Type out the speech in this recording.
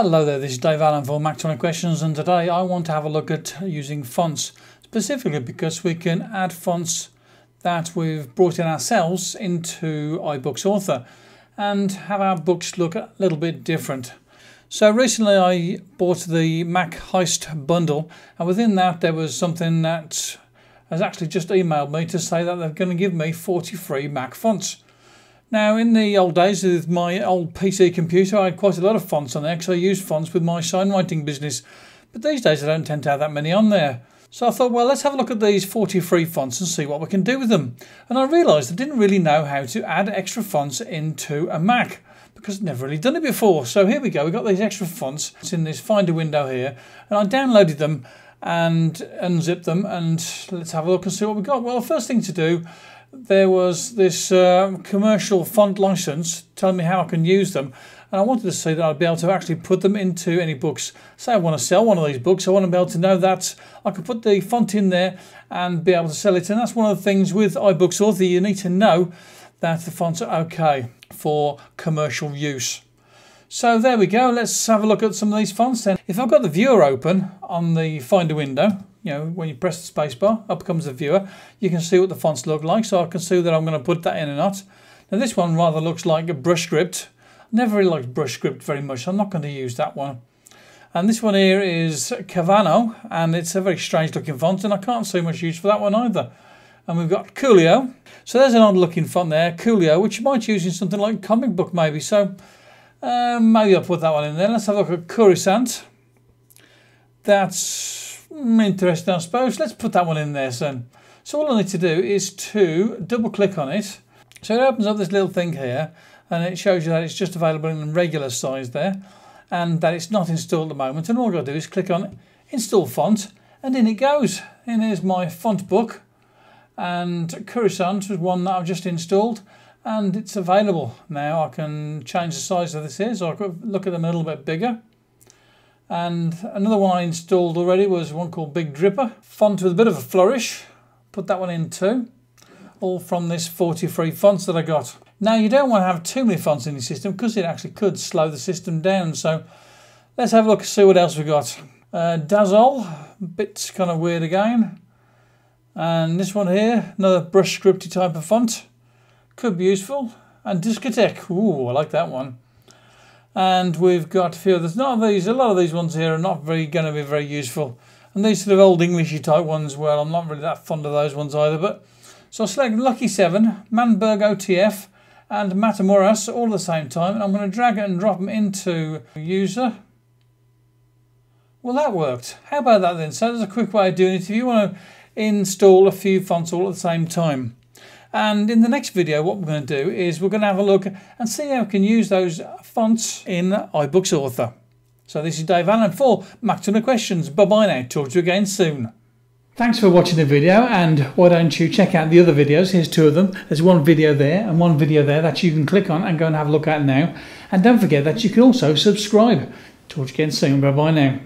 Hello there, this is Dave Allen for Mac 20 Questions, and today I want to have a look at using fonts, specifically because we can add fonts that we've brought in ourselves into iBooks Author and have our books look a little bit different. So recently I bought the Mac Heist bundle, and within that there was something that has actually just emailed me to say that they're going to give me 40 free Mac fonts. Now, in the old days with my old PC computer, I had quite a lot of fonts on there because I used fonts with my signwriting business. But these days I don't tend to have that many on there. So I thought, well, let's have a look at these 40 free fonts and see what we can do with them. And I realised I didn't really know how to add extra fonts into a Mac because I'd never really done it before. So here we go, we've got these extra fonts. It's in this Finder window here. And I downloaded them and unzipped them, and let's have a look and see what we've got. Well, the first thing to do, there was this commercial font license telling me how I can use them, and I wanted to see that I'd be able to actually put them into any books. Say I want to sell one of these books, I want to be able to know that I could put the font in there and be able to sell it. And that's one of the things with iBooks Author, you need to know that the fonts are okay for commercial use. So there we go, let's have a look at some of these fonts then. If I've got the viewer open on the Finder window, you know, when you press the spacebar, up comes the viewer. You can see what the fonts look like, so I can see that I'm going to put that in or not. Now this one rather looks like a brush script. I never really liked brush script very much, so I'm not going to use that one. And this one here is Cavano, and it's a very strange looking font, and I can't see much use for that one either. And we've got Coolio. So there's an odd looking font there, Coolio, which you might use in something like comic book maybe. So maybe I'll put that one in there. Let's have a look at Coruscant. That's interesting, I suppose. Let's put that one in there then. So all I need to do is to double click on it. So it opens up this little thing here, and it shows you that it's just available in regular size there, and that it's not installed at the moment. And all I've got to do is click on Install Font, and in it goes. And here's my font book, and Coruscant was one that I've just installed, and it's available. Now I can change the size of this here, so I could look at them a little bit bigger. And another one I installed already was one called Big Dripper. Font with a bit of a flourish. Put that one in too. All from this 40 free fonts that I got. Now you don't want to have too many fonts in your system because it actually could slow the system down. So let's have a look and see what else we got. Dazzle, a bit kind of weird again. And this one here, another brush scripty type of font. Could be useful. And Discotheque, ooh, I like that one. And we've got a few others. A lot of these ones here are not going to be very useful. And these sort of old Englishy type ones, well, I'm not really that fond of those ones either. But so I'll select Lucky 7, Manberg OTF, and Matamoras all at the same time. And I'm going to drag it and drop them into user. Well, that worked. How about that then? So there's a quick way of doing it if you want to install a few fonts all at the same time. And in the next video, what we're going to do is we're going to have a look and see how we can use those fonts in iBooks Author. So this is Dave Allen for Mac 20 Questions. Bye-bye now. Talk to you again soon. Thanks for watching the video, and why don't you check out the other videos. Here's two of them. There's one video there and one video there that you can click on and go and have a look at now. And don't forget that you can also subscribe. Talk to you again soon. Bye-bye now.